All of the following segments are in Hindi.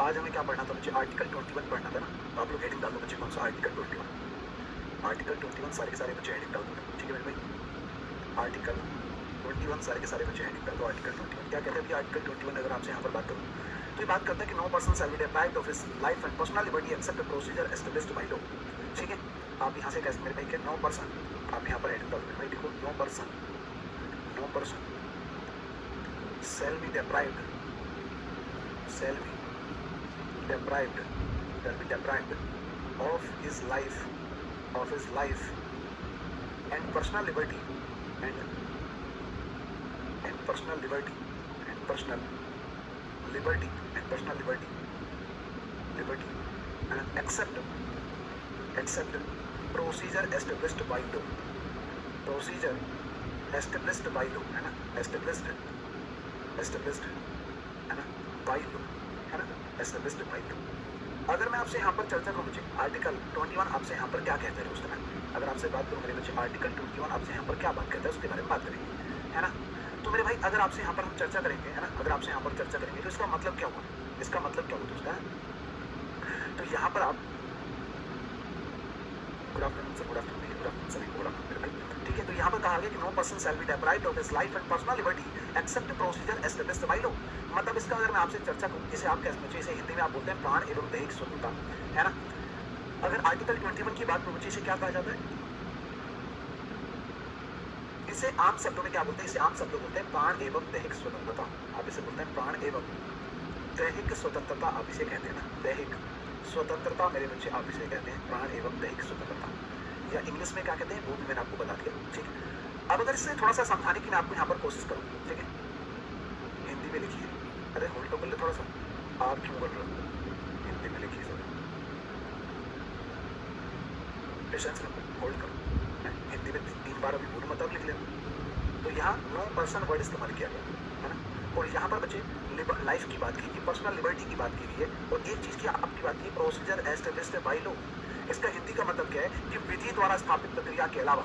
आज हमें क्या पढ़ना था बच्चे? आर्टिकल 21 पढ़ना था ना। तो आप लोग हेडिंग डाल दो बच्चे, कौन सा? आर्टिकल 21। आर्टिकल 21 सारे के सारे बच्चे हेडिंग डाल दो, ठीक है मेरे भाई। आर्टिकल 21 सारे के सारे बच्चे हेडिंग डाल दो। आर्टिकल 21 क्या कहते हैं? आर्टिकल 21 अगर आपसे यहाँ पर बात करूँ तो ये बात करता है कि no person shall be deprived of his life and personal liberty except procedure established by law. ठीक है, आप यहाँ से कैसे मेरे भाई क्या? नो पर्सन, आप यहाँ पर हेडिंग डाल दो भाई, देखो no person shall be deprived of his life and personal liberty and personal liberty and accept procedure established by law, है ना, established है ना, बाई लो, है ना, एस्टेब्लिश्ड बाई लो। अगर मैं आपसे यहाँ पर चर्चा करूँ बच्चे, आर्टिकल 21 आपसे यहाँ पर क्या कहते हैं दोस्तों? अगर आपसे बात करूँ मेरे बच्चे, आर्टिकल 21 आपसे यहाँ पर क्या बात करता है उसके बारे में बात करेंगे, है ना। तो मेरे भाई अगर आपसे यहाँ पर हम चर्चा करेंगे, है ना, अगर आपसे यहाँ पर चर्चा करेंगे तो इसका मतलब क्या हुआ? इसका मतलब क्या हुआ दोस्तों? तो यहाँ पर आप good afternoon sir, good afternoon sir, good afternoon मेरे भाई। ठीक है, तो यहाँ पर कहा गया कि no person shall be deprived of his life and personal liberty except procedure established by law. मतलब इसका अगर मैं आपसे चर्चा करूँ, इसे आप कैसे बच्चे, इसे हिंदी में आप बोलते हैं प्राण एवं दैहिक स्वतंत्रता, है ना। अगर आर्टिकल 21 की बात करूँ बच्चे, इसे क्या कहा जाता है? इसे आम शब्दों में क्या बोलते हैं? इसे आम शब्दों बोलते हैं प्राण एवं दैहिक स्वतंत्रता। आप इसे बोलते हैं प्राण एवं दैहिक स्वतंत्रता, आप इसे कहते हैं ना, दैहिक स्वतंत्रता मेरे बच्चे, आप इसे कहते हैं प्राण एवं दैहिक स्वतंत्रता, या इंग्लिश में क्या कहते हैं वो भी मैंने आपको बता दिया। ठीक है, अब अगर इससे थोड़ा सा समझाने की मैं आपको यहाँ पर कोशिश करूँ, ठीक है, हिंदी में लिखिए। अरे होल्ड तो कर ले थोड़ा सा, आप क्यों कर रहे हो? हिंदी में लिखिए सर, पेशेंस रखो, होल्ड करो। हिंदी में 3 बार अभी बोलो, मतलब लिख लेना। तो यहाँ नो पर्सन वर्ड इस्तेमाल किया गया, है ना। और यहाँ पर बच्चे लाइफ की बात की, पर्सनल लिबर्टी की बात की गई है, और एक चीज़ की आपकी बात की, प्रोसीजर एस्टेब्लिश्ड बाय लॉ। इसका हिंदी का मतलब क्या है कि विधि द्वारा स्थापित प्रक्रिया के अलावा,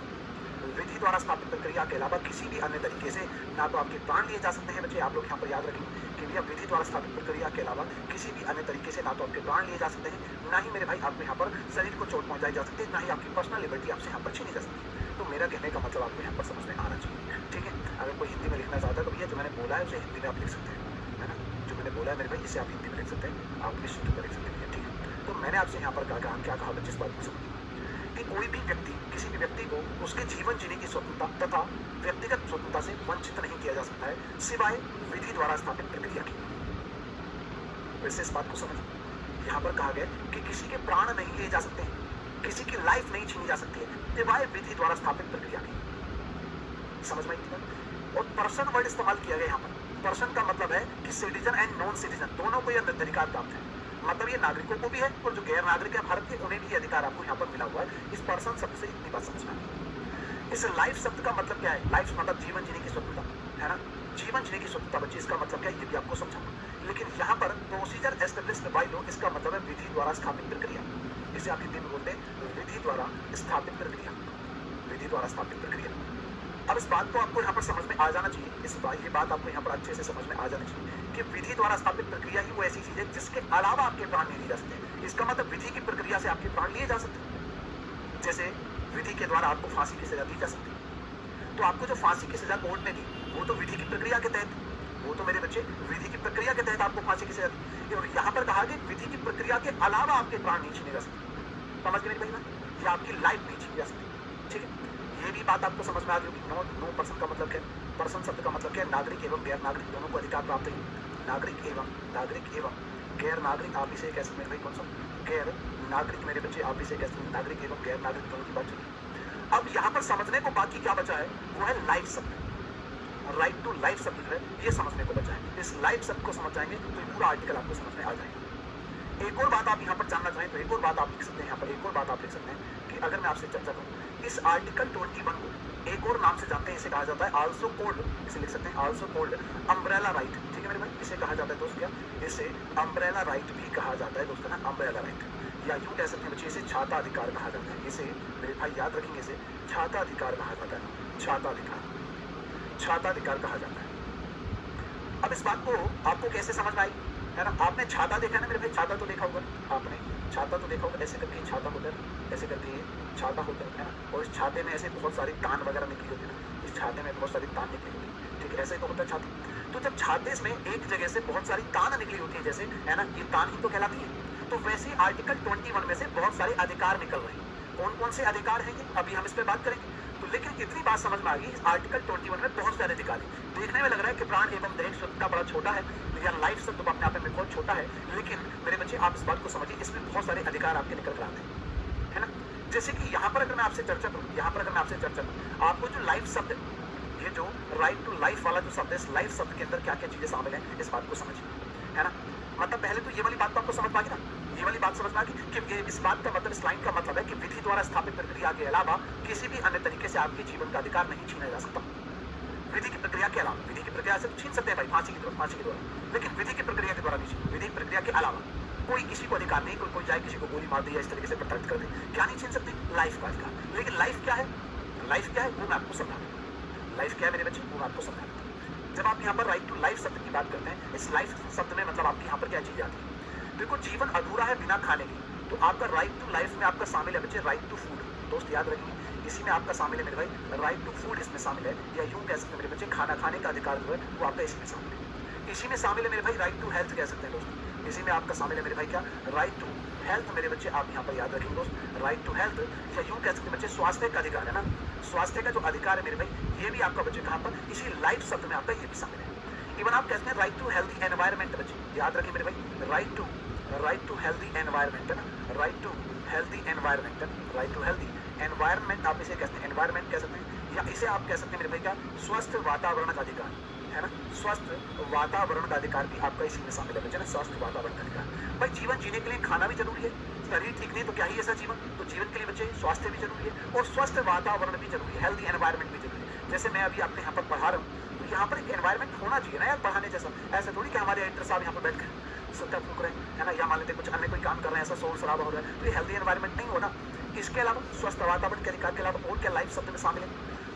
विधि द्वारा स्थापित प्रक्रिया के अलावा किसी भी अन्य तरीके से ना तो आपके प्राण लिए जा सकते हैं बच्चे। आप लोग यहाँ पर याद रखें कि भैया विधि द्वारा स्थापित प्रक्रिया के अलावा किसी भी अन्य तरीके से ना तो आपके प्राण लिए जा सकते हैं, ना ही मेरे भाई आपको यहाँ पर शरीर को चोट पहुँचाई जा सकती है, ना ही आपकी पर्सनल लिबर्टी आपसे यहाँ पर छीनी जा सकती है। तो मेरा कहने का मतलब आपको यहाँ पर समझ में आना चाहिए, ठीक है। अगर कोई हिंदी में लिखना चाहता है तो भैया जो मैंने बोला है उसे हिंदी में आप लिख सकते हैं, है ना। जो मैंने बोला है मेरे भाई इसे आप हिंदी में लिख सकते हैं, आप निश्चित रूप से लिख सकते हैं, ठीक है। तो मैंने आपसे यहाँ पर क्या कहा बच्चे, इस बात को समझिए कि कोई भी व्यक्ति, किसी भी व्यक्ति को उसके जीवन जीने की स्वतंत्रता तथा व्यक्तिगत स्वतंत्रता से वंचित नहीं किया जा सकता है सिवाय विधि द्वारा स्थापित प्रक्रिया की। वैसे इस बात को समझ, यहाँ पर कहा गया कि किसी के प्राण नहीं लिए जा सकते हैं, किसी की लाइफ नहीं छीनी जा सकती है सिवाय विधि द्वारा स्थापित प्रक्रिया की। समझ में आई? और पर्सन वर्ड इस्तेमाल किया गया यहाँ पर। पर्सन का मतलब है कि सिटीजन एंड नॉन सिटीजन दोनों को यह अधिकार प्राप्त है, मतलब ये नागरिकों को भी है और जो गैर नागरिक है भारत के उन्हें भी ये अधिकार आपको यहाँ पर मिला हुआ है। इस पर्सन शब्द से इतनी बात समझना है। इस लाइफ शब्द का मतलब क्या है? लाइफ मतलब जीवन जीने की स्वतंत्रता, है ना, जीवन जीने की स्वतंत्रता बच्चे, इसका मतलब क्या है ये भी आपको समझाऊंगा। लेकिन यहाँ पर प्रोसीजर एस्टेब्लिश्ड बाय लॉ, इसका मतलब है विधि द्वारा स्थापित प्रक्रिया। इसे आप हिंदी में बोलते हैं विधि द्वारा स्थापित प्रक्रिया, विधि द्वारा स्थापित प्रक्रिया। अब इस बात को आपको यहाँ पर समझ में आ जाना चाहिए, ये बात आपको यहाँ पर अच्छे से समझ में आ जानी चाहिए कि विधि द्वारा स्थापित प्रक्रिया ही वो ऐसी चीज है जिसके अलावा आपके प्राण नहीं लिए जा सकते। इसका मतलब विधि की प्रक्रिया से आपके प्राण लिए जा सकते हैं। जैसे विधि के द्वारा आपको फांसी की सजा दी जा सकती है, तो आपको जो फांसी की सजा कोर्ट ने दी वो तो विधि की प्रक्रिया के तहत, वो तो मेरे बच्चे विधि की प्रक्रिया के तहत आपको फांसी की सजा दी। और यहाँ पर कहा कि विधि की प्रक्रिया के अलावा आपके प्राण नहीं छीने जा सकते। समझ गए मेरी बहन? या आपकी लाइफ नहीं छीनी जा सकती, ठीक है। ये भी बात आपको समझ में आ गई होगी। नो पर्सन का मतलब क्या है? पर्सन शब्द का मतलब क्या है? नागरिक एवं गैर नागरिक दोनों को अधिकार प्राप्त है। नागरिक एवं गैर नागरिक, आप इसे कैसे मेरे भाई कौन सा? गैर नागरिक मेरे बच्चे, आप इसे कैसे? नागरिक एवं गैर नागरिक दोनों की बात चलिए। अब यहाँ पर समझने को बाकी क्या बचा है? वो है लाइफ शब्द। राइट टू लाइफ शब्द है, ये समझने को बचा है। इस लाइफ शब्द को समझ जाएंगे तो ये पूरा आर्टिकल आपको समझ में आ जाएगा। एक और बात आप यहाँ पर जानना चाहें तो एक और बात आप लिख सकते हैं, यहाँ पर एक और बात आप लिख सकते हैं कि अगर मैं आपसे चर्चा करूँ, इस आर्टिकल 21 को एक और नाम से जानते हैं, इसे कहा जाता है आल्सो कोल्ड, इसे लिख सकते हैं आल्सो कोल्ड अम्ब्रेला राइट, ठीक है मेरे भाई। इसे कहा जाता है दोस्त क्या? इसे अम्ब्रेला राइट भी कहा जाता है दोस्तों ना, अम्ब्रेला राइट, या यूं कह सकते हैं बच्चे इसे छाता अधिकार कहा जाता है। इसे मेरे भाई याद रखेंगे, इसे छाता अधिकार कहा जाता है, छाता अधिकार कहा जाता है। अब इस बात को आपको कैसे समझ में आई? है ना। आपने छाता देखा ना मेरे भाई, छाता तो देखा होगा, आपने छाता तो देखा होगा, ऐसे करके छाता होता है, ऐसे करके छाता होता है ना, और इस छाते में ऐसे बहुत सारी तान वगैरह निकली होती है ना, इस छाते में बहुत सारी तान निकली होती है, ठीक है, ऐसे तो होता है छाता। तो जब छाते में एक जगह से बहुत सारी तान निकली होती है जैसे, है ना, ये तान ही तो कहलाती है। तो वैसे आर्टिकल 21 में से बहुत सारे अधिकार निकल रहे हैं। कौन कौन से अधिकार हैं ये, अभी हम इस पर बात करेंगे। तो लेकिन इतनी बात समझ में आ गई, इस आर्टिकल 21 में बहुत सारे अधिकार हैं। देखने में लग रहा है कि प्राण एवं देह शब्द का बड़ा छोटा है, या लाइफ शब्द तो अपने आप में बहुत छोटा है, लेकिन मेरे बच्चे आप इस बात को समझिए, इसमें बहुत सारे अधिकार आपके निकल कर आते हैं, है ना। जैसे कि यहाँ पर अगर मैं आपसे चर्चा करूँ, यहाँ पर अगर मैं आपसे चर्चा करूँ, आपको जो लाइफ शब्द, ये जो राइट टू लाइफ वाला जो शब्द है, इस लाइफ शब्द के अंदर क्या क्या चीजें शामिल हैं, इस बात को समझिए, है ना। मतलब पहले तो ये वाली बात तो आपको समझ में आ गई ना, ये वाली बात समझ में आ गई कि ये इस बात का मतलब, इस लाइन का मतलब है कि विधि द्वारा स्थापित प्रक्रिया के अलावा किसी भी अन्य तरीके से आपके जीवन का अधिकार नहीं छीना जा सकता। विधि की प्रक्रिया के अलावा, विधि की प्रक्रिया से छीन सकते हैं भाई, फांसी के द्वारा, लेकिन विधि की प्रक्रिया के द्वारा नहीं छीन, विधि की प्रक्रिया के अलावा कोई किसी को अधिकार नहीं, कोई जाए किसी को गोली मार दे या इस तरीके से प्रताड़ित कर दे, क्या नहीं छीन सकते, लाइफ का अधिकार। लेकिन लाइफ क्या है, लाइफ क्या है वो मैं आपको समझा दूं। लाइफ क्या है मेरे बच्चे, वो मैं आपको समझा दूं। जब आप यहाँ पर राइट टू लाइफ शब्द की बात करते हैं, इस लाइफ शब्द में मतलब आपके यहाँ पर क्या चीज आती है। देखो, जीवन अधूरा है बिना खाने के, तो आपका राइट टू लाइफ में आपका शामिल है बच्चे राइट टू फूड। दोस्त याद रखिए, इसी में आपका शामिल है मेरे भाई राइट टू फूड, इसमें शामिल है, या यूं कह सकते हैं मेरे बच्चे खाना खाने का अधिकार जो है वो आपका इसी में शामिल है। इसी में शामिल है मेरे भाई राइट टू हेल्थ कह सकते हैं दोस्त, इसी में आपका शामिल है मेरे भाई क्या, राइट टू हेल्थ मेरे बच्चे, आप यहाँ पर याद रखेंगे दोस्त, राइट टू हेल्थ, या यूं कह सकते हैं बच्चे स्वास्थ्य का अधिकार है ना, स्वास्थ्य का जो अधिकार है मेरे भाई, ये भी आपका बच्चे कहाँ पर, इसी लाइफ शब्द में आपका ये भी शामिल है। इवन आप कहते हैं राइट टू हेल्दी एनवायरमेंट बच्चे, याद रखिए मेरे भाई राइट टू हेल्दी एनवायरमेंट है ना, राइट टू हेल्दी एनवायरमेंट है, राइट टू हेल्दी एनवायरमेंट आप इसे कहते हैं, एनवायरमेंट कह सकते हैं, या इसे आप कह सकते हैं मेरे भाई क्या, स्वस्थ वातावरण का अधिकार है ना, स्वस्थ वातावरण का अधिकार भी आपका इसी में शामिल है बच्चे ना, स्वस्थ वातावरण का अधिकार। भाई जीवन जीने के लिए खाना भी जरूरी है, शरीर ठीक नहीं तो क्या ही ऐसा जीवन, तो जीवन के लिए बच्चे स्वास्थ्य भी जरूरी है और स्वस्थ वातावरण भी जरूरी है, हेल्दी एनवायरमेंट भी जरूरी है। जैसे मैं अभी आपके यहाँ पर पढ़ा रहा हूँ, तो यहाँ पर एक एनवायरमेंट होना चाहिए ना यार पढ़ाने जैसा, ऐसा थोड़ी कि हमारे एडिटर साहब यहाँ पर बैठ कर सत्ता फूक रहे हैं, है ना, या मान लेते कुछ अन्य कोई काम कर रहे हैं, ऐसा शोर शराबा हो रहा है, तो ये हेल्दी एनवायरमेंट नहीं होना। इसके अलावा स्वस्थ वातावरण के अधिकार के अलावा और क्या लाइफ शब्द में शामिल है,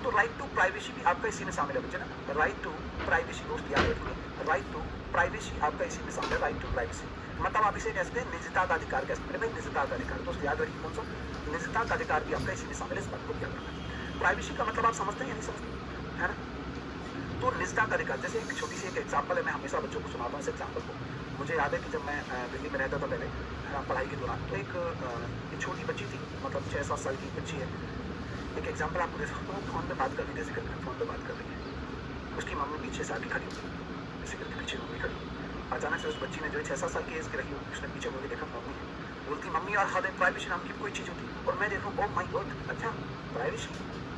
तो राइट टू प्राइवेसी भी आपका इसी में शामिल है बच्चे ना, राइट टू प्राइवेसी दोस्त याद रखिए, राइट टू प्राइवेसी आपका इसी में शामिल है, राइट टू प्राइवेसी मतलब आप इसे कहते हैं निजता का अधिकार कह सकते हैं भाई, निजता का अधिकार दोस्त याद रखिए, कौन सा, निजता का अधिकार भी आपका इसी में शामिल है, इस बात को क्या करना है। प्राइवेसी का मतलब आप समझते हैं या नहीं समझते, है ना। तो निजता का अधिकार, जैसे एक छोटी सी एक एग्जाम्पल है, मैं हमेशा बच्चों को सुनाता हूँ इस एग्जाम्पल को। मुझे याद है कि जब मैं दिल्ली में रहता था पहले पढ़ाई के दौरान, तो एक छोटी बच्ची थी, मतलब 6-7 साल की बच्ची है। एक एग्जाम्पल आपको देता हूँ, फोन पे बात कर रही, जैसे करके फोन पे बात कर रही है, उसकी मम्मी पीछे से आके खड़ी होती, जैसे करके पीछे मम्मी खड़ी, अचानक से उस बच्ची ने जो 6-7 साल की एज की रही हो, उसने पीछे मुझे देखा, मम्मी बोलती मम्मी और हद प्राइवेसी नाम की कोई चीज़ होती, और मैं देखूँ ओ माय गॉड, अच्छा प्राइवेसी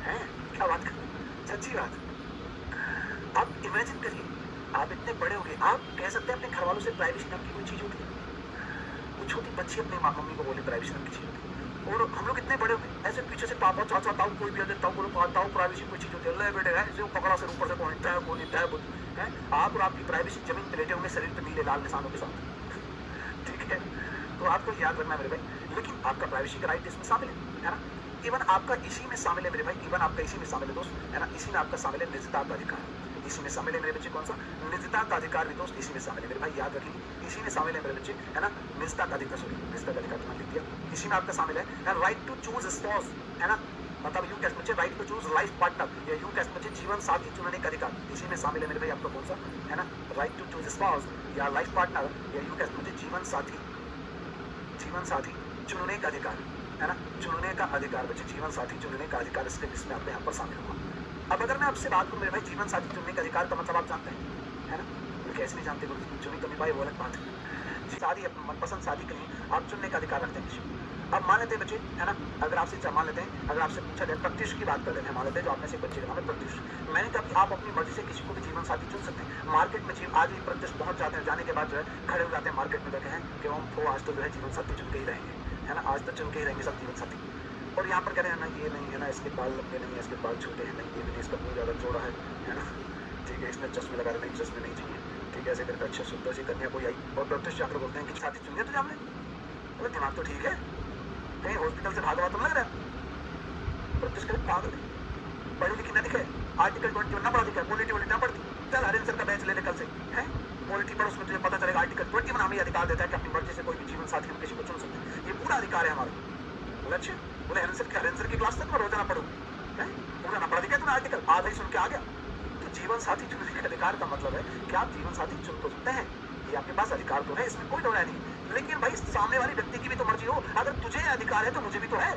है, क्या बात कर, सच्ची बात। आप इमेजिन करिए, आप इतने बड़े हो गए, आप कह सकते हैं अपने घर वालों से प्राइवेसी नाम की कोई चीज़ होती है, वो छोटी बच्ची अपने मम्मी को बोले प्राइवेसी नाम की चीज़ होती है, और हम लोग इतने बड़े हो गए, ऐसे पीछे से पापा चाचा ताऊ कोई भी अगर ताऊ बोलो ताऊ प्राइवेसी कोई चीज़ होती है, ले बेटे है जो पकड़ा से ऊपर से पहुँचता है बोली तय बोल है, आप और आपकी प्राइवेसी जमीन पर लेटे होंगे शरीर पर नीले लाल निशानों के साथ, ठीक है। तो आपको याद रखना मेरे भाई, लेकिन आपका प्राइवेसी का राइट इसमें शामिल है ना, इवन आपका इसी में शामिल है मेरे भाई, इवन आपका इसी में शामिल है दोस्त, है ना, इसी में आपका शामिल है निजता का अधिकार, इसी में शामिल है मेरे बच्चे, कौन सा, निजता का अधिकार भी दोस्त इसी में शामिल है मेरे भाई, याद रखिए, इसी में शामिल है मेरे बच्चे, है ना, निजता का अधिकार, सॉरी निजता का अधिकार तो लिख दिया, इसी में आपका शामिल है राइट टू चूज स्पाउस, है ना, मतलब यूं कह बच्चे right to choose life partner, या यूं कह बच्चे जीवन साथी चुनने का अधिकार, इसी में शामिल है मेरे भाई आपका कौन सा, है ना, राइट टू चूज स्पाउस या लाइफ पार्टनर, या यूं कह बच्चे जीवन साथी चुनने का अधिकार, है ना, चुनने का अधिकार बच्चे, जीवन साथी चुनने का अधिकार, इसके इसमें आपके यहाँ पर शामिल होगा। अब अगर मैं आपसे बात करूँ मेरे भाई, जीवन साथी चुनने का अधिकार का मतलब आप जानते हैं, है ना, तो कैसे नहीं जानते, चुनी कमी पाई वो अलग बात है, शादी अपनी मनपसंद शादी के लिए आप चुनने का अधिकार रखते हैं किसी को। अब मान लेते हैं बच्चे, है ना, अगर आपसे मान लेते हैं, अगर आपसे पूछा जाए प्रत्युष की बात कर लेते हैं, मान लेते हैं जो आपने से बच्चे का नाम है प्रत्युष, मैंने कहा कि आप अपनी मर्जी से किसी को भी जीवन साथी चुन सकते हैं। मार्केट में आज भी प्रत्युष पहुंच जाते हैं, जाने के बाद जो है खड़े हो जाते हैं मार्केट में, बैठे हैं कि हम वो आज तो जो है जीवन साथी चुन के ही रहेंगे, है ना, आज तो चुन के ही रहेंगे सब जीवन साथी, और यहाँ पर कह रहे हैं ना ये नहीं है ना, इसके बाल लंबे नहीं है, इसके बाल छोटे हैं, नहीं ये नहीं, इसका मुँह ज़्यादा चौड़ा है ना, ठीक है, इसने चश्मे लगा रहे, नहीं चश्मे नहीं चाहिए, ठीक है, ऐसे करके अच्छा सुंदर सी कन्या कोई आई और प्रत्युष जाकर बोलते हैं कि साथी चुन लिया तुझे हमने, अरे दिमाग तो ठीक है, कहीं हॉस्पिटल से भागा हुआ तो लग रहा है। प्रत्युष करे पागल है, पढ़ी लिखी ना दिखे, आर्टिकल 21 ना पढ़ा दिखा, पॉलिटी ना पढ़ती, चल हरे सर का बैच ले ले कल से, है पॉलिटी पर उसमें तुझे पता चलेगा आर्टिकल 21 हमें अधिकार देता है कि अपनी मर्जी से कोई भी जीवन साथी हम किसी को चुन सकते हैं। ये पूरा अधिकार है हमारा। लक्ष्य बोले हेरेंसर की क्लास तक मैं रोजाना पढ़ूं, पूरा ना पढ़ दिया तूने आर्टिकल, आधा ही सुन के आ गया। तो जीवन साथी चुनने के अधिकार का मतलब है कि आप जीवन साथी चुन तो सकते हैं, ये आपके पास अधिकार तो है, इसमें कोई दो राय नहीं। लेकिन भाई सामने वाली व्यक्ति की भी तो मर्जी हो, अगर तुझे अधिकार है तो मुझे भी तो है,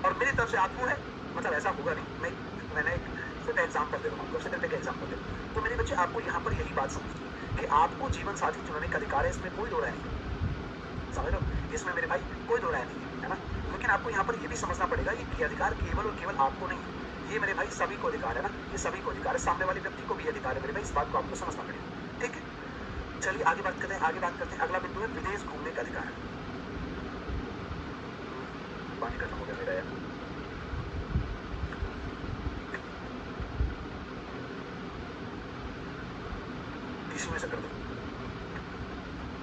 और मेरी तरफ से आपको है, मतलब ऐसा होगा नहीं। मैंने एक एग्जाम्पल दे रहा हूँ आपको, सेकंड का एग्जाम्पल दे। तो मेरे बच्चे आपको यहाँ पर यही बात समझिए कि आपको जीवन साथी चुनने का अधिकार है, इसमें कोई दो राय नहीं, समझ लो, इसमें मेरे भाई कोई दो राय नहीं है ना। लेकिन आपको यहाँ पर ये भी समझना पड़ेगा ये अधिकार केवल और केवल आपको नहीं, ये मेरे भाई सभी को अधिकार है ना, ये सभी को अधिकार है, सामने वाले व्यक्ति को भी अधिकार है मेरे भाई, इस बात को आपको समझना पड़ेगा। ठीक है, चलिए आगे बात करते हैं। अगला बिंदु है विदेश घूमने का अधिकार। पानी खत्म हो गया मेरा यार। में से कर दो,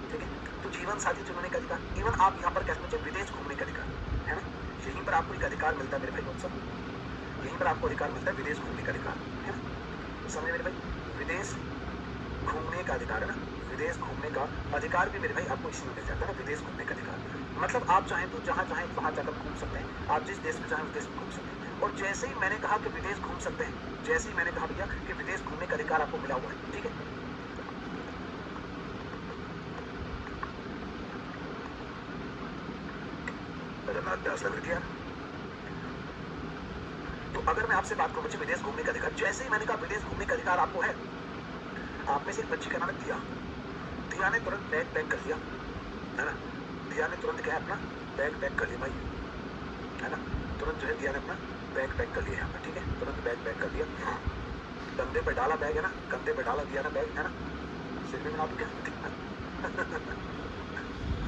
ठीक है। तो जीवन साथी चुनने का अधिकार, इवन आप यहाँ पर कहते हैं विदेश घूमने का अधिकार है ना, यहीं पर आपको एक अधिकार मिलता है मेरे भाई दोस्तों, यहीं पर आपको अधिकार मिलता है विदेश घूमने का अधिकार है ना। समझे मेरे भाई, विदेश घूमने का अधिकार है ना, विदेश घूमने का अधिकार भी मेरे भाई आपको इसी में मिल जाता है ना, विदेश घूमने का अधिकार। मतलब आप चाहें तो जहाँ चाहें वहाँ जाकर घूम सकते हैं, आप जिस देश में चाहें उस देश में घूम सकते हैं। और जैसे ही मैंने कहा कि विदेश घूम सकते हैं, जैसे ही मैंने कहा भैया कि विदेश घूमने का अधिकार आपको मिला हुआ है, ठीक है। तो अगर मैं आपसे बात करूं बच्चे विदेश घूमने का अधिकार, जैसे ही मैंने कहा विदेश घूमने का अधिकार आपको है, आप में से एक बच्ची का नाम है दिया। दिया ने तुरंत बैग पैक कर लिया है ना, दिया ने तुरंत क्या अपना बैग पैक कर लिया भाई, है ना, तुरंत जो है दिया ने अपना बैग पैक कर लिया यहाँ पर, ठीक है, तुरंत बैग पैक कर लिया, कंधे पे डाला बैग है ना, कंधे पे डाला दिया ना बैग है ना, सिर में बना दूं क्या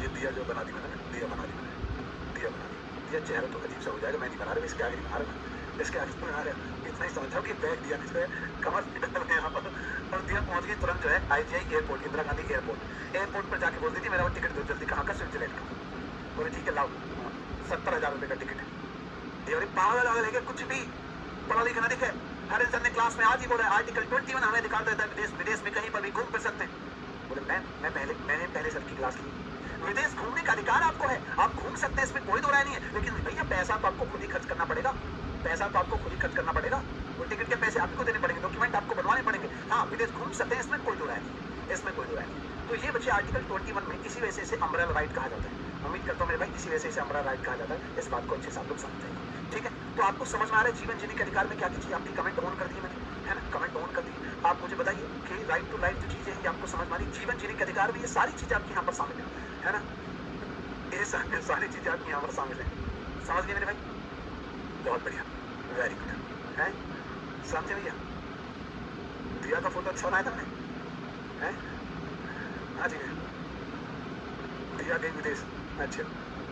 ये दिया जो बना दी मैंने, दिया बना दी मैंने, दिया बना दी, दिया चेहरा तो अजीब सा हो जाएगा, मैं नहीं बना रहा, इसके आगे नहीं बना रहा, इसके आगे बना रहा, इतना ही समझाओ कि बैग दिया जिसपे कमर यहाँ पर, और दिया पहुंच गई तुरंत जो है IGI airport, Indira Gandhi airport पर जाके बोल दी थी मेरा वो टिकट दो जल्दी, कहाँ का, स्विट्जरलैंड का। बोले ठीक है लाओ, 70,000 रुपये का टिकट है। ये अरे पागल वागल है कुछ भी पढ़ा लिखा ना दिखे। हर इंसान ने क्लास में आज ही बोला आर्टिकल 21 हमें अधिकार देता है विदेश में कहीं पर भी घूम फिर सकते हैं। बोले मैंने पहले सर की क्लास ली, विदेश घूमने का अधिकार आपको है, आप घूम सकते हैं, इसमें कोई दो राय नहीं है। लेकिन भैया पैसा तो आपको खुद ही खर्च करना पड़ेगा, पैसा तो आपको खुद ही खर्च करना पड़ेगा, वो टिकट के पैसे आपको देने पड़ेंगे, डॉक्यूमेंट आपको बनवाने पड़ेंगे। हाँ विदेश घूम सकते हैं, इसमें कोई दो राय नहीं, इसमें कोई दो राय नहीं। तो ये बच्चे आर्टिकल 21 में इसी वजह से इसे अम्ब्रेला राइट कहा जाता है। उम्मीद करता हूँ मेरे भाई इसी वजह से इसे अम्ब्रेला राइट कहा जाता है, इस बात को अच्छे से आप लोग समझ जाएंगे। ठीक है, तो आपको समझ में आ रहा है जीवन जीने के अधिकार में क्या क्या चीज, आपकी कमेंट ऑन कर दी मैंने, है ना, कमेंट ऑन कर दी। आप मुझे बताइए कि राइट टू लाइफ जो चीजें हैं आपको समझ में आ रही, जीवन जीने के अधिकार में ये सारी चीजें आपकी यहाँ पर शामिल है ना, ये सारी चीजें आपकी यहाँ पर शामिल है। समझ गए मेरे भाई, बहुत बढ़िया, वेरी गुड है, समझे भैया। दिया का फोटो अच्छा बनाया तुमने है, हाँ जी दिया गई विदेश, अच्छा।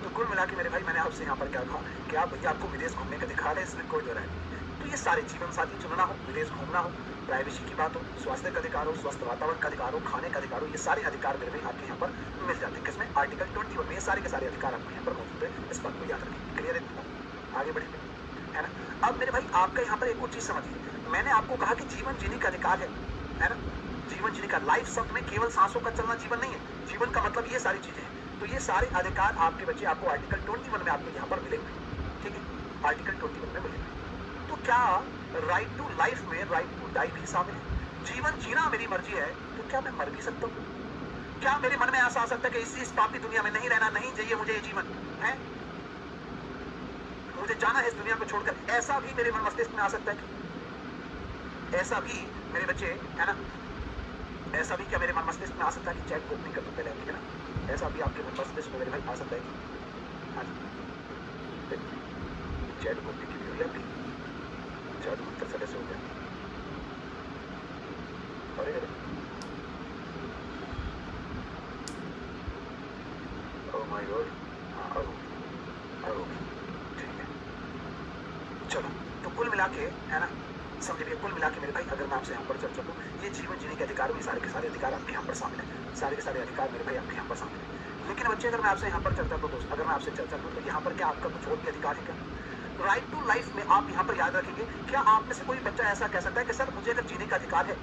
तो कुल मिला के मेरे भाई मैंने आपसे यहाँ पर क्या कहा कि आप भैया आपको विदेश घूमने का अधिकार है, इसमें कोई दो राय नहीं। तो ये सारे जीवन साथी चुनना हो, विदेश घूमना हो, प्राइवेसी की बात हो, स्वास्थ्य का अधिकार हो, स्वस्थ वातावरण का अधिकार हो, खाने का अधिकार हो, ये सारे अधिकार मेरे भाई आपके यहाँ पर मिल जाते हैं। किसमें, आर्टिकल 21 में ये सारे के सारे अधिकार आपके यहाँ पर मौजूद है, इस बात को याद रखें। क्लियर है, आगे बढ़िए, है ना। अब मेरे भाई आपका यहाँ पर एक और चीज समझिए, मैंने आपको कहा कि जीवन जीने का अधिकार है ना, जीवन जीने का, लाइफ शब्द में केवल सांसों का चलना जीवन नहीं है, जीवन का मतलब ये सारी चीजें हैं। तो ये सारे अधिकार आपके बच्चे आपको आर्टिकल 21 में आपको यहाँ पर मिलेंगे, ठीक है, आर्टिकल 21 में मिलेंगे। तो क्या राइट टू लाइफ में राइट टू डाई भी शामिल है? जीवन जीना मेरी मर्जी है, तो क्या मैं मर भी सकता हूँ? क्या मेरे मन में ऐसा आ सकता है कि इस पापी दुनिया में नहीं रहना, नहीं चाहिए मुझे ये जीवन है, मुझे जाना है इस दुनिया को छोड़कर, ऐसा भी मेरे मन मस्तिष्क में आ सकता है कि ऐसा भी मेरे बच्चे है ना, ऐसा भी क्या मेरे मन मस्तिष्क में आ सकता है कि चैट को ओपनिंग कर दो पहले, ठीक है ना, ऐसा भी आपके मन मस्तिष्क में मेरे भाई आ सकता है कि हाँ चैट को ओपनिंग की हुई आपकी, चैट उत्तर सदस्य हो गया, अरे ओह माय गॉड, हाँ ठीक है, चलो। तो कुल मिला के है ना, समझिए कुल मिला के मेरे भाई अगर मैं आपसे यहाँ पर चर्चा करूँ, ये जीवन जीने के अधिकार में सारे के सारे अधिकार आपके यहाँ पर शामिल है, सारे के सारे अधिकार मेरे भाई आपके यहाँ पर शामिल है। लेकिन बच्चे अगर मैं आपसे यहाँ पर चर्चा करूँ, दोस्त अगर मैं आपसे चर्चा करूँ, तो यहाँ पर क्या आपका कुछ और भी अधिकार है क्या? राइट टू लाइफ में आप यहाँ पर याद रखेंगे, क्या आप में से कोई बच्चा ऐसा कह सकता है कि सर मुझे अगर जीने का अधिकार है,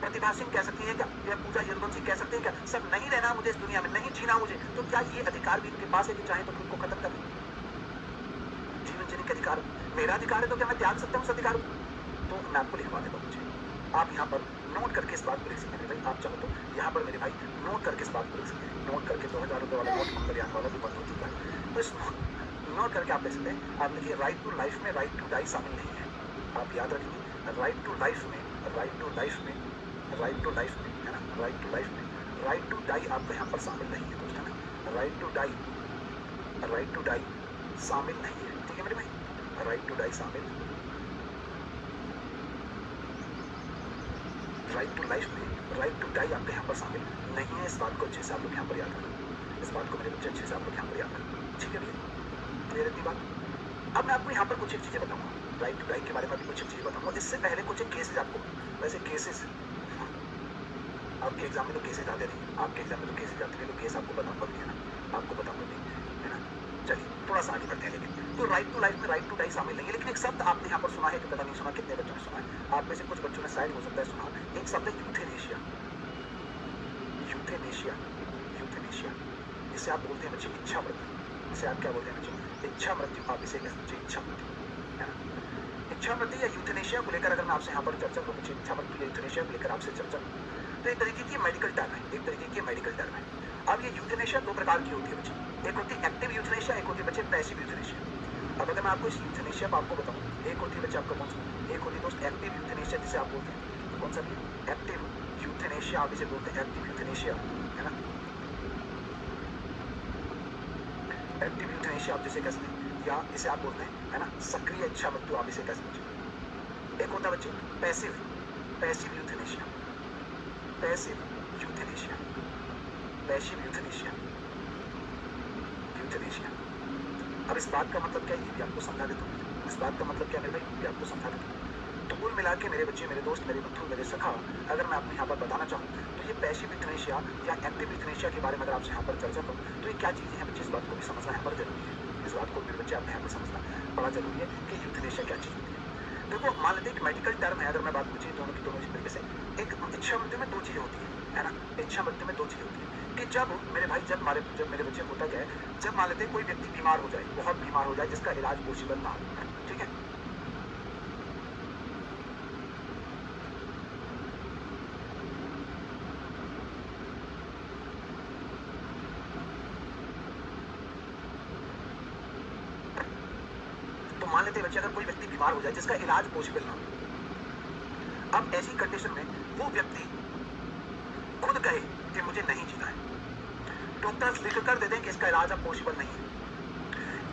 प्रतिभा सिंह कह सकती है क्या, या पूजा यदुवंशी कह सकते हैं क्या, सब नहीं रहना मुझे इस दुनिया में, नहीं जीना मुझे, तो क्या ये अधिकार भी इनके पास है कि चाहे तो खुद को खत्म कर दें? जीवन जीने के अधिकार मेरा अधिकार है, तो क्या मैं त्याग सकता हूँ उस अधिकार को? तो मैं आपको लिखवा देता हूँ, मुझे आप यहाँ पर नोट करके इस बात को लिख सकते हैं मेरे भाई, आप चाहो तो यहाँ पर मेरे भाई नोट करके इस बात को लिख सकते हैं, नोट करके 2000 रुपये वाला नोट मंगल यान वाला भी बंद हो चुका है, तो इस नोट करके आप लिख सकते हैं, आप लिखिए राइट टू लाइफ में राइट टू डाई शामिल नहीं है, आप याद रखिए राइट टू लाइफ में, राइट टू लाइफ में, राइट टू लाइफ में, है ना, राइट टू लाइफ में, राइट टू डाई आपको यहाँ पर शामिल नहीं है दोस्त, है ना, right to die, right to die शामिल नहीं है, ठीक है मेरे भाई, राइट टू डाई शामिल, राइट टू लाइफ में राइट टू डाई आपके यहाँ पर शामिल नहीं है, इस बात को अच्छे से आप लोग यहाँ पर याद रखें, इस बात को मेरे बच्चे अच्छे से आप लोग यहाँ पर याद रखें, ठीक है भैया, क्लियर इतनी बात। अब मैं आपको यहाँ पर कुछ एक चीज़ें बताऊँगा, राइट टू डाई के बारे में भी कुछ एक चीज़ें बताऊँगा, इससे पहले कुछ एक केसेज आपको, वैसे केसेस आपके एग्जाम में तो केसेज आते नहीं, आपके एग्जाम में तो केसेज आते नहीं, तो केस आपको बताऊँगा भी, है ना, आपको बताऊँगा भी, है ना, चलिए थोड़ा सा आगे बढ़ते हैं। लेकिन तो राइट टू लाइफ में राइट टू डाई शामिल नहीं है, लेकिन एक शब्द आपने यहाँ पर सुना है कि पता नहीं सुना, कितने बच्चों ने सुना है, आप में से कुछ बच्चों ने शायद हो सकता है सुना, एक शब्द है यूथेनेशिया, यूथेनेशिया, यूथेनेशिया, जिसे आप बोलते हैं बच्चे इच्छा मृत्यु, जिसे आप क्या बोलते हैं बच्चे इच्छा मृत्यु, आप इसे कह सकते हैं इच्छा मृत्यु, है ना, इच्छा मृत्यु या यूथेनेशिया को लेकर अगर मैं आपसे यहाँ पर चर्चा करूँ, बच्चे इच्छा मृत्यु या यूथेनेशिया को लेकर आपसे चर्चा करूँ, तो एक तरीके की मेडिकल टर्म है, एक तरीके की मेडिकल टर्म है। अब ये यूथेनेशिया दो प्रकार की होती है बच्चे, एक होती है एक्टिव यूथेनेशिया, एक होती है बच्चे पैसिव यूथेनेशिया। अब अगर मैं आपको इस यूथेनेशिया को आपको बताऊं, एक होती है बच्चे आपका कौन सा, एक होती है दोस्त एक्टिव यूथेनेशिया जिसे आप बोलते हैं, कौन सा भी एक्टिव यूथेनेशिया, आप इसे बोलते हैं एक्टिव यूथेनेशिया, है ना, एक्टिव यूथेनेशिया आप जिसे कह सकते हैं, या इसे आप बोलते हैं, है ना, सक्रिय इच्छा मृत्यु, आप इसे कह सकते हैं। एक होता है बच्चे passive, passive euthanasia, passive euthanasia, passive euthanasia, euthanasia. अब इस बात का मतलब क्या है, ये भी आपको समझा देता हूँ, इस बात का मतलब क्या है मेरे भाई, ये भी आपको समझा देता हूँ। तो कुल मिला के मेरे बच्चे, मेरे दोस्त, मेरे बंधु, मेरे सखा, अगर मैं आपको यहाँ पर बताना चाहूँ तो ये पैसिव यूथेनेशिया या एक्टिव यूथेनेशिया के बारे में अगर आपसे यहाँ पर चर्चा करूँ तो ये क्या चीज़ें हैं बच्चे, इस बात को भी समझना यहाँ पर जरूरी है, इस बात को मेरे बच्चे आपने यहाँ पर समझना बड़ा जरूरी है कि यूथेनेशिया क्या चीज़ होती है। देखो मान लेते एक मेडिकल टर्म है, अगर मैं बात पूछी दोनों की दोनों इस तरीके से, एक इच्छा मृत्यु में दो चीज़ें होती है ना, इच्छा मृत्यु में दो चीज़ें होती है कि जब मेरे भाई, जब मेरे बच्चे होता क्या है, जब मान लेते कोई व्यक्ति बीमार हो जाए, बहुत बीमार हो जाए, जिसका इलाज पॉसिबल ना हो, ठीक है, तो मान लेते बच्चे अगर कोई व्यक्ति बीमार हो जाए जिसका इलाज पॉसिबल ना हो, अब ऐसी कंडीशन में वो व्यक्ति खुद कहे कि मुझे नहीं जीना है, डॉक्टर्स लिख कर दे दें कि इसका इलाज अब पॉसिबल नहीं है,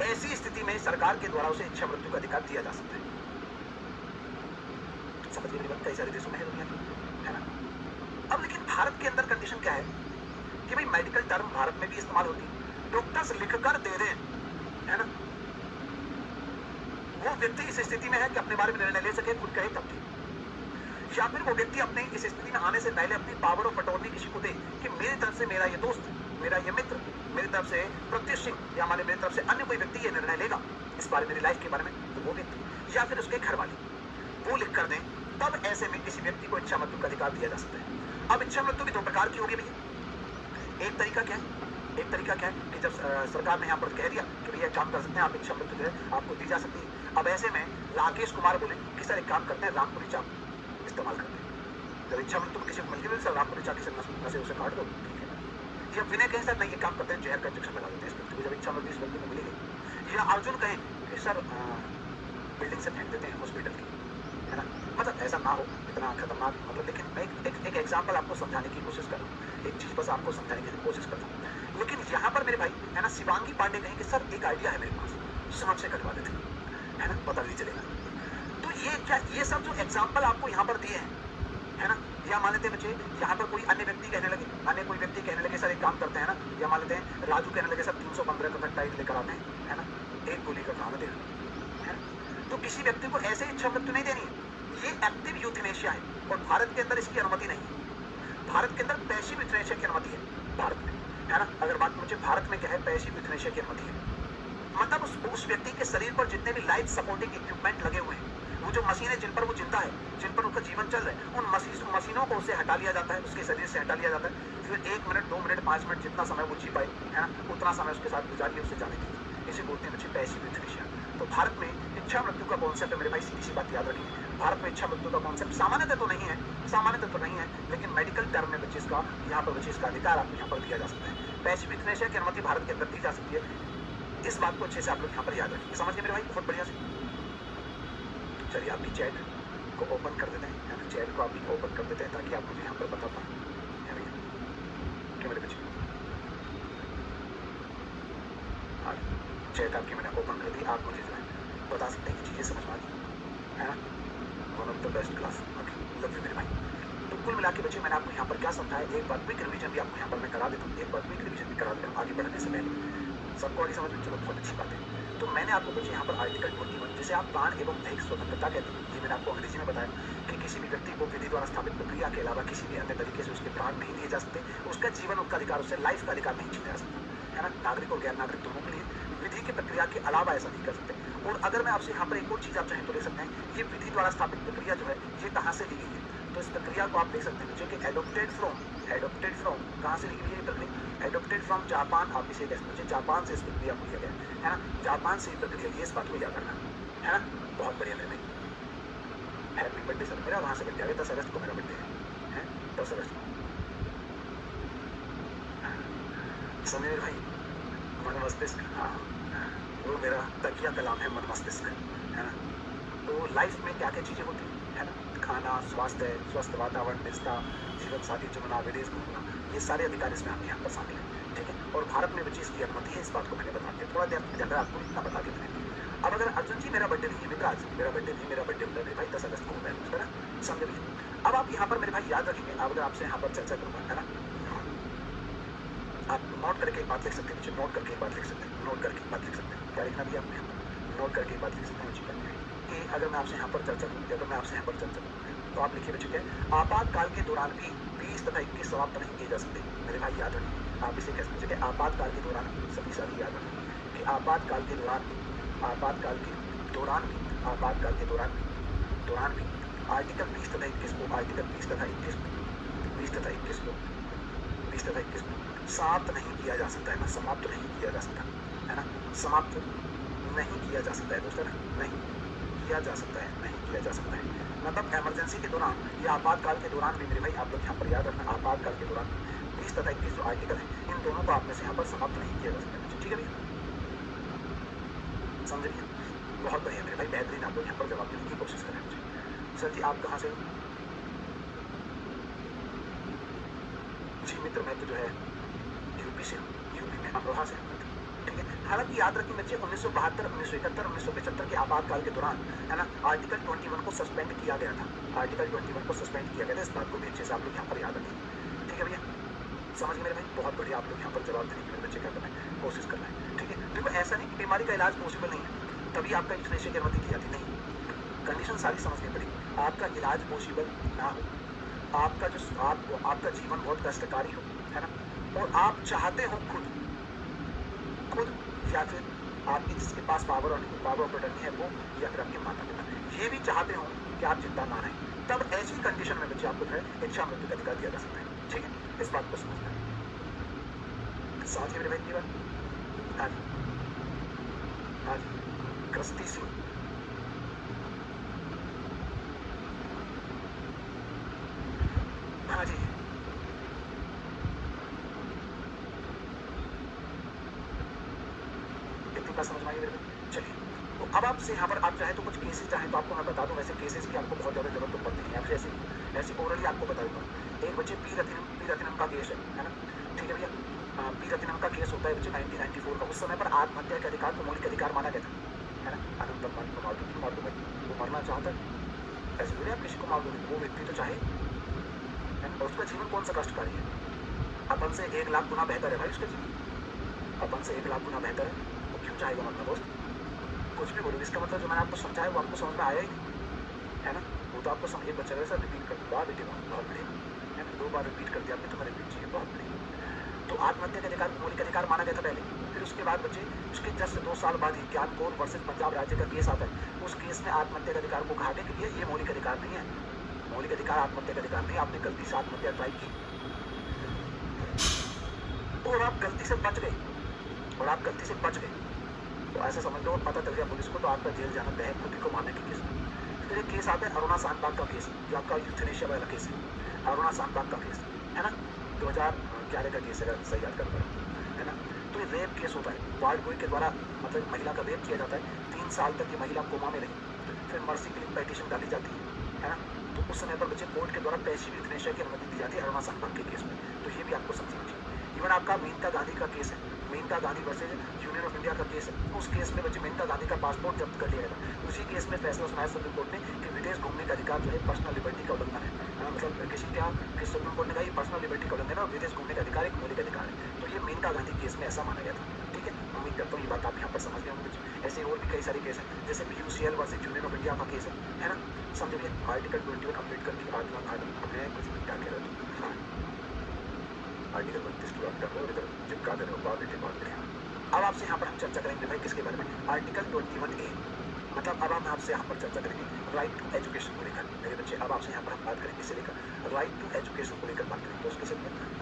ऐसी स्थिति में सरकार के द्वारा उसे इच्छा मृत्यु का अधिकार दिया जा सकता है। समझ मेरी बात, कई सारे देशों में है दुनिया की, है ना। अब लेकिन भारत के अंदर कंडीशन क्या है कि भाई मेडिकल टर्म भारत में भी इस्तेमाल होती है, डॉक्टर्स लिख कर दे दें, है ना, वो व्यक्ति इस स्थिति में है कि अपने बारे में निर्णय ले सके, खुद कहे तब ठीक, या फिर वो व्यक्ति अपने इस स्थिति में आने से पहले अपनी पावर ऑफ अटॉर्नी किसी को दे कि मेरी तरफ से मेरा ये दोस्त, मेरा ये मित्र, मेरी तरफ से प्रत्युष सिंह, या मेरी तरफ से अन्य कोई व्यक्ति ये निर्णय लेगा इस बारे में, मेरी लाइफ के बारे में, तो वो व्यक्ति या फिर उसके घर वाले वो लिख कर दें, तब ऐसे में किसी व्यक्ति को इच्छा मृत्यु का अधिकार दिया जा सकता है। अब इच्छा मृत्यु भी दो प्रकार की होगी भैया, एक तरीका क्या है, एक तरीका क्या है कि जब सरकार ने यहाँ पर कह दिया कि भैया काम कर सकते हैं आप, इच्छा मृत्यु जो है आपको दी जा सकती है। अब ऐसे में राकेश कुमार बोले कि सर एक काम करते हैं, रामपुरी चाकू इस्तेमाल करते हैं, जब इच्छा मृत्यु किसी को मिलती है सर रामपुरी चाकू से नसे उसे काट दो, ठीक है, या विनय कहें सर नहीं ये काम करते हैं, जहर का इंजेक्शन लगा देते हैं इस व्यक्ति को, जब इच्छा मृत्यु इस व्यक्ति को मिलेगी, या अर्जुन कहें कि सर बिल्डिंग से फेंक देते हैं हॉस्पिटल की, है ना, मतलब ऐसा ना हो इतना खतरनाक, मतलब लेकिन मैं एक एग्जाम्पल आपको समझाने की कोशिश कर रहा हूँ, एक चीज़ बस आपको समझाने की कोशिश करता हूँ। लेकिन यहाँ पर मेरे भाई, है ना, शिवांगी पांडे कहें कि सर एक आइडिया है मेरे पास, सांप से कटवा देते, है ना, पता नहीं चलेगा। तो ये क्या, ये सब जो एग्जाम्पल आपको यहाँ पर दिए हैं, है ना, या मान लेते बच्चे यहाँ पर कोई अन्य व्यक्ति कहने लगे, अन्य कोई व्यक्ति कहने लगे सर एक काम करते हैं ना, या मान लेते हैं राजू कहने लगे सर 315 का खट्टा लेकर आते हैं, है ना, एक गोली का काम दे, है ना, तो किसी व्यक्ति को ऐसे इच्छा मृत्यु नहीं देनी है, ये एक्टिव यूथेनेशिया है और भारत के अंदर इसकी अनुमति नहीं है। भारत के अंदर पैसिव यूथेनेशिया की अनुमति है भारत में, है ना। अगर बात मुझे भारत में क्या है, पैसिव यूथेनेशिया की अनुमति है, मतलब उस व्यक्ति के शरीर पर जितने भी लाइफ सपोर्टिंग इक्विपमेंट लगे हुए हैं वो जो मशीनें जिन पर वो जिंदा है, जिन पर उसका जीवन चल रहा है, उन मशीनों को उससे हटा लिया जाता है, उसके शरीर से हटा लिया जाता है। फिर 1 मिनट, 2 मिनट, 5 मिनट जितना समय वो जी पाए, है ना, उतना समय उसके साथ गुजारिए, उससे जाने दीजिए। इसे बोलते हैं बच्चे पैसिव यूथनेशिया। तो भारत में इच्छा मृत्यु का कॉन्सेप्ट है मेरे भाई, सीधी सी बात याद रखिए। भारत में इच्छा मृत्यु का कॉन्सेप्ट सामान्यतः तो नहीं है, सामान्यतः तो नहीं है, लेकिन मेडिकल टर्म में बच्चे इसका, यहाँ पर बच्चे इसका अधिकार आपको यहाँ पर दिया जा सकता है। पैसिव यूथनेशिया की अनुमति भारत के अंदर दी जा सकती है। इस बात को अच्छे से आप लोग यहाँ पर याद रखिए। समझ गए मेरे भाई, बहुत बढ़िया से। चलिए आपकी चैट को ओपन कर देते हैं, चैट को आप भी ओपन कर देते हैं ताकि आप मुझे यहाँ पर बता पाएं। क्या मेरे बच्चे, हाँ, चैट आपकी मैंने ओपन कर दी, आप मुझे जो है बता सकते हैं कि चीज़ें समझ में आ गई, है ना। One of the best class, okay, love you मेरे भाई। तो कुल मिला के बच्चे मैंने आपको यहाँ पर क्या समझाया, एक बार क्विक रिवीजन भी आपको यहाँ पर मैं करा देता हूँ, एक बार क्विक रिवीजन भी करा देता हूँ आगे बढ़ने से पहले। सबको आगे समझ में, चलो बहुत अच्छी बात है। तो मैंने आपको बच्चे यहाँ पर आर्टिकल 21, जिसे आप प्राण एवं दैहिक स्वतंत्रता कहते हैं, ये मैंने आपको अंग्रेजी में बताया कि किसी भी व्यक्ति को विधि द्वारा स्थापित प्रक्रिया के अलावा किसी भी अन्य तरीके से उसके प्राण नहीं लिए जा सकते, उसका जीवन, उसका अधिकार, उससे लाइफ का अधिकार नहीं छीना जा सकता, है ना। नागरिक और गैर नागरिक दोनों के लिए विधि की प्रक्रिया के अलावा ऐसा नहीं कर सकते। और अगर मैं आपसे यहाँ पर एक और चीज़ आप चाहें तो ले सकते हैं, ये विधि द्वारा स्थापित प्रक्रिया जो है ये कहाँ से ली गई है, तो इस प्रक्रिया को आप देख सकते हैं जो कि एडोप्टेड फ्रॉम कहाँ से ली गई है ये प्रक्रिया, एडोप्टेड फ्रॉम जापान। आप इसे कह सकते हैं जापान से इस प्रक्रिया को लिया गया है ना, जापान से ये प्रक्रिया ली है, इस बात को याद रखना है ना। बहुत बढ़िया मेरे भाई, हैप्पी बर्थडे सर मेरा, वहाँ से बर्थडे आ गया, 10 अगस्त को मेरा बर्थडे है, 10 अगस्त को। समझे मेरे भाई, मन मस्तिष्क, हाँ, वो मेरा तकिया कलाम है, मन मस्तिष्क, है ना। तो लाइफ में क्या क्या चीज़ें होती है ना, खाना, स्वास्थ्य, स्वस्थ वातावरण, निष्ठा, जीवन साथी चुनना, विदेश घूमना, ये सारे अधिकार इसमें हम यहाँ पर शामिल हैं, ठीक है। और भारत में बच्ची इसकी अनुमति है, इस बात को मैंने बता दिया, थोड़ा देर आपको इतना बता के मैंने। अब अगर अर्जुन जी मेरा बर्थडे नहीं है मित्र, आज मेरा बर्थडे नहीं, मेरा बर्थडे होता है मेरे भाई 10 अगस्त को, मैं है ना, समझ लीजिए। अब आप यहाँ पर मेरे भाई याद रखेंगे, अब अगर आपसे यहाँ पर चर्चा करूँगा, है ना, आप नोट करके एक बात लिख सकते हैं, नोट करके एक बात लिख सकते हैं, नोट करके एक बात लिख सकते हैं, क्या लिखना भी आपने, नोट करके एक बात लिख सकते हैं कि अगर मैं आपसे यहाँ पर चर्चा करूँ, अगर मैं आपसे यहाँ पर चर्चा करूँ तो आप लिखिए बच्चे, आपातकाल के दौरान भी 20 तथा 21 समाप्त नहीं किए जा सकते। मेरे भाई याद रखिए, आप इसे कह सकते हैं आपातकाल के दौरान, सभी साथी याद रखें कि आपातकाल के दौरान भी, आपातकाल के दौरान भी, आपातकाल के दौरान भी आर्टिकल 20 तथा 21 को, आर्टिकल 20 तथा 21 को, 20 तथा 21 को, 20 तथा 21 को समाप्त नहीं किया जा सकता है ना, समाप्त नहीं किया जा सकता है ना, समाप्त नहीं किया जा सकता है दोस्तों, नहीं किया जा सकता है, नहीं किया जा सकता है, मतलब इमरजेंसी के दौरान या आपातकाल के दौरान भी मेरे भाई आप लोग यहाँ पर याद रखना, आपातकाल के दौरान 20 तथा 21 जो आर्टिकल है, इन दोनों को आपने से यहाँ पर समाप्त नहीं किया जा सकता, ठीक है भैया, समझ लिया। बहुत बढ़िया मेरे भाई, बेहतरीन आप लोग यहाँ पर जवाब देने की कोशिश करें मुझे। सर जी आप कहाँ से हो? जी मित्र मैं तो जो है यूपी से हूँ, यूपी में अमरोहा से हूँ, ठीक है। हालांकि याद रखिए बच्चे 1972, 1971, 1975 के आपातकाल के दौरान, है ना, आर्टिकल 21 को सस्पेंड किया गया था, आर्टिकल 21 को सस्पेंड किया गया था, इस बात को भी अच्छे से आप लोग यहाँ पर याद रखें, ठीक है भैया, समझ मेरे भाई। बहुत बढ़िया, आप लोग यहाँ पर जवाब देने की मेरे बच्चे क्या करना है, कोशिश करना है, ठीक है। देखो ऐसा नहीं कि बीमारी का इलाज पॉसिबल नहीं है तभी आपका यूथनेशिया की अनुमति दी जाती, नहीं, कंडीशन सारी समझनी पड़ेगी। आपका इलाज पॉसिबल ना हो, आपका जो आपका जीवन बहुत कष्टकारी हो, है ना, और आप चाहते हो खुद या फिर आपकी जिसके पास पावर ऑफ अटर्नी है वो, या फिर आपके माता पिता ये भी चाहते हो कि आप जिंदा ना रहें, तब ऐसी कंडीशन में बच्चे आपको जो है इच्छा मृत्यु का अधिकार दिया जा सकता है, ठीक है। इस बात को समझना है, समझ मेरे भाई की बात। हाँ जी, हाँ जी, कृष्टि सिंह, हाँ जी, इतना समझ में आई मेरे को। चलिए तो अब आपसे यहाँ पर आप चाहे तो कुछ केसेस चाहे तो आपको मैं बता दूं, वैसे केसेस की आपको बहुत ज़्यादा जरूरत तो पड़ती है, आपसे ऐसे ओरली आपको बता दूँगा। एक बच्चे पी रत्नम का केस है ना, ठीक है भैया, पी रत्नम का केस होता है बच्चे 1994 का। उस समय पर आत्महत्या के अधिकार को मौलिक अधिकार माना गया था, है ना। अनंत वर्मा को मार दो भाई, वो मरना चाहता है, ऐसे बोले आप किसी को मार दो, वो व्यक्ति तो चाहे, है ना, उसका जीवन कौन सा कष्टकारी है, अपन से 1 लाख गुना बेहतर है भाई उसका जीवन, अपन से 1 लाख गुना बेहतर है, वो क्यों चाहेगा मरना दोस्त। कुछ भी बोलो, इसका मतलब जो मैंने आपको समझाया वो आपको समझ में आया ही नहीं, है ना। वो तो आपको समझ बच्चा वैसा रिपीट कर वाह बेटे वाह, बहुत बढ़िया, है ना, 2 बार रिपीट कर दिया आपने, तो मैं रिपीट चाहिए, बहुत बढ़िया। तो आत्महत्या के अधिकार को मौलिक अधिकार माना गया था पहले, फिर उसके बाद बच्चे उसके जस्ट 2 साल बाद ही ज्ञान कौर वर्सेस पंजाब राज्य का केस आता है। उस केस में आत्महत्या का अधिकार को घाटे के लिए ये मौलिक अधिकार नहीं है। मौलिक अधिकार आत्महत्या का अधिकार नहीं। आपने गलती से आत्महत्या ट्राई की और आप गलती से बच गए तो ऐसा समझ लो, पता चल गया पुलिस को, तो आपका जेल जाना तय है खुद को मारने के केस में। फिर एक केस आता है अरुणा सांगबाग का केस, जो आपका यूथनेशिया वाला केस है, अरुणा सांगबाग का केस है ना, 2011 का केस है अगर सही याद कर पा रहा हूँ, है ना। तो ये रेप केस होता है, वार्ड बॉय के द्वारा मतलब महिला का रेप किया जाता है। 3 साल तक ये महिला कोमा में रही, फिर मर्सी के लिए पेटिशन डाली जाती है ना। तो उस समय पर बच्चे कोर्ट के द्वारा पैसिव यूथनेशिया की अनुमति दी जाती है अरुणा सांगबाग के केस में। तो ये भी आपको समझना चाहिए। इवन आपका मेनका गांधी का केस है, Maneka Gandhi versus union of India का केस है। उस केस में बच्चे मेनका गांधी का पासपोर्ट जब्त कर लिया गया। उसी केस में फैसला सुनाया सुप्रीम कोर्ट ने कि विदेश घूमने का अधिकार जो है पर्सनल लिबर्टी का उल्लंघन है। मतलब कि सुप्रीम कोर्ट ने कहा ये पर्सनल लिबर्टी का उल्लंघन है और विदेश घूमने का अधिकार एक मौलिक अधिकार है। तो ये मेनका गांधी केस में ऐसा माना गया था। ठीक है, उम्मीद करता हूँ ये बात आप यहाँ पर समझ गए होंगे। ऐसे और भी कई सारे केस हैं, जैसे PUCL versus union of India का केस है ना। समझिए आर्टिकल 21 अम्बेडकर की आत्मा है कुछ मिटा के रखो, आर्टिकल 32 की बात कर रहे हो, इधर चिपका दे रहे हो, बात हैं। अब आपसे यहाँ पर हम चर्चा करेंगे भाई किसके बारे में, आर्टिकल 21A। मतलब अब हम आपसे यहाँ पर चर्चा करेंगे राइट टू एजुकेशन को लेकर। मेरे बच्चे अब आपसे यहाँ पर हम बात करेंगे इसे लेकर, राइट टू एजुकेशन को लेकर बात करेंगे। तो उसके साथ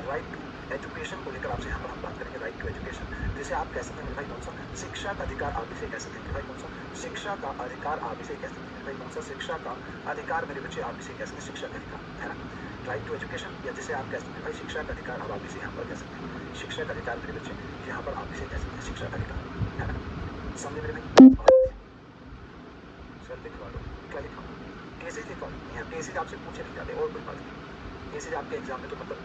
राइट टू एजुकेशन को लेकर आपसे यहाँ पर हम बात करेंगे, राइट टू एजुकेशन। जैसे आप कह सकते हैं भाई कौन सा शिक्षा का अधिकार, आप इसे कह सकते हैं भाई कौन सा शिक्षा का अधिकार, आप इसे कह सकते हैं भाई कौन सा शिक्षा का अधिकार। मेरे बच्चे आप इसे कह सकते हैं शिक्षा का अधिकार, है ना, राइट टू एजुकेशन। या जैसे आप कह सकते हैं भाई शिक्षा का अधिकार, अब आप इसे यहाँ पर कह सकते हैं शिक्षा का अधिकार। मेरे बच्चे यहाँ पर आप इसे कह सकते हैं शिक्षा का अधिकार, है ना। समझे मेरे भाई? सर लिखवा लो, क्या लिखवा लो, केसेज लिखवा लो। यहाँ केसेज आपसे पूछे नहीं जाते और कोई बात नहीं। केसेज आपके एग्जाम में तो मतलब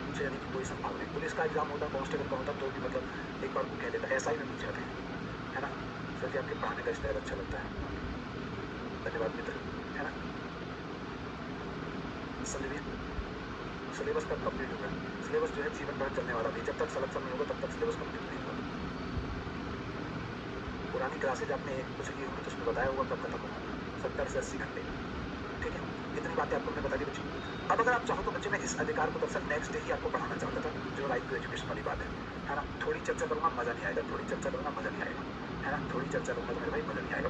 पूछे जाने की कोई संभावना नहीं। पुलिस का एग्जाम होता, कांस्टेबल का होता, तो भी मतलब एक बार को कह देता है, SI में पूछ जाते हैं, है ना। सर जी आपके पढ़ाने का स्टाइल अच्छा लगता है, धन्यवाद मित्र, है ना। सिलेबस का कंप्लीट होगा, सिलेबस जो है जीवन भर चलने वाला भी, जब तक सिलेक्शन नहीं होगा तब तक सिलेबस कंप्लीट नहीं होगा। पुरानी क्लासेज आपने कुछ की होंगी तो उसमें बताया होगा कब खत्म होगा, 70 से 80 घंटे। ठीक है, इतनी बातें आपको मैंने बता दी बच्चे। अब अगर आप चाहो तो बच्चे मैं इस अधिकार को दरअसल नेक्स्ट डे ही आपको पढ़ाना चाहता था, जो राइट टू एजुकेशन वाली बात है ना। थोड़ी चर्चा करूँगा मज़ा नहीं आएगा, थोड़ी चर्चा करूँगा मज़ा नहीं आएगा, है ना। थोड़ी चर्चा करूँगा तो मेरे भाई मज़ा नहीं आएगा।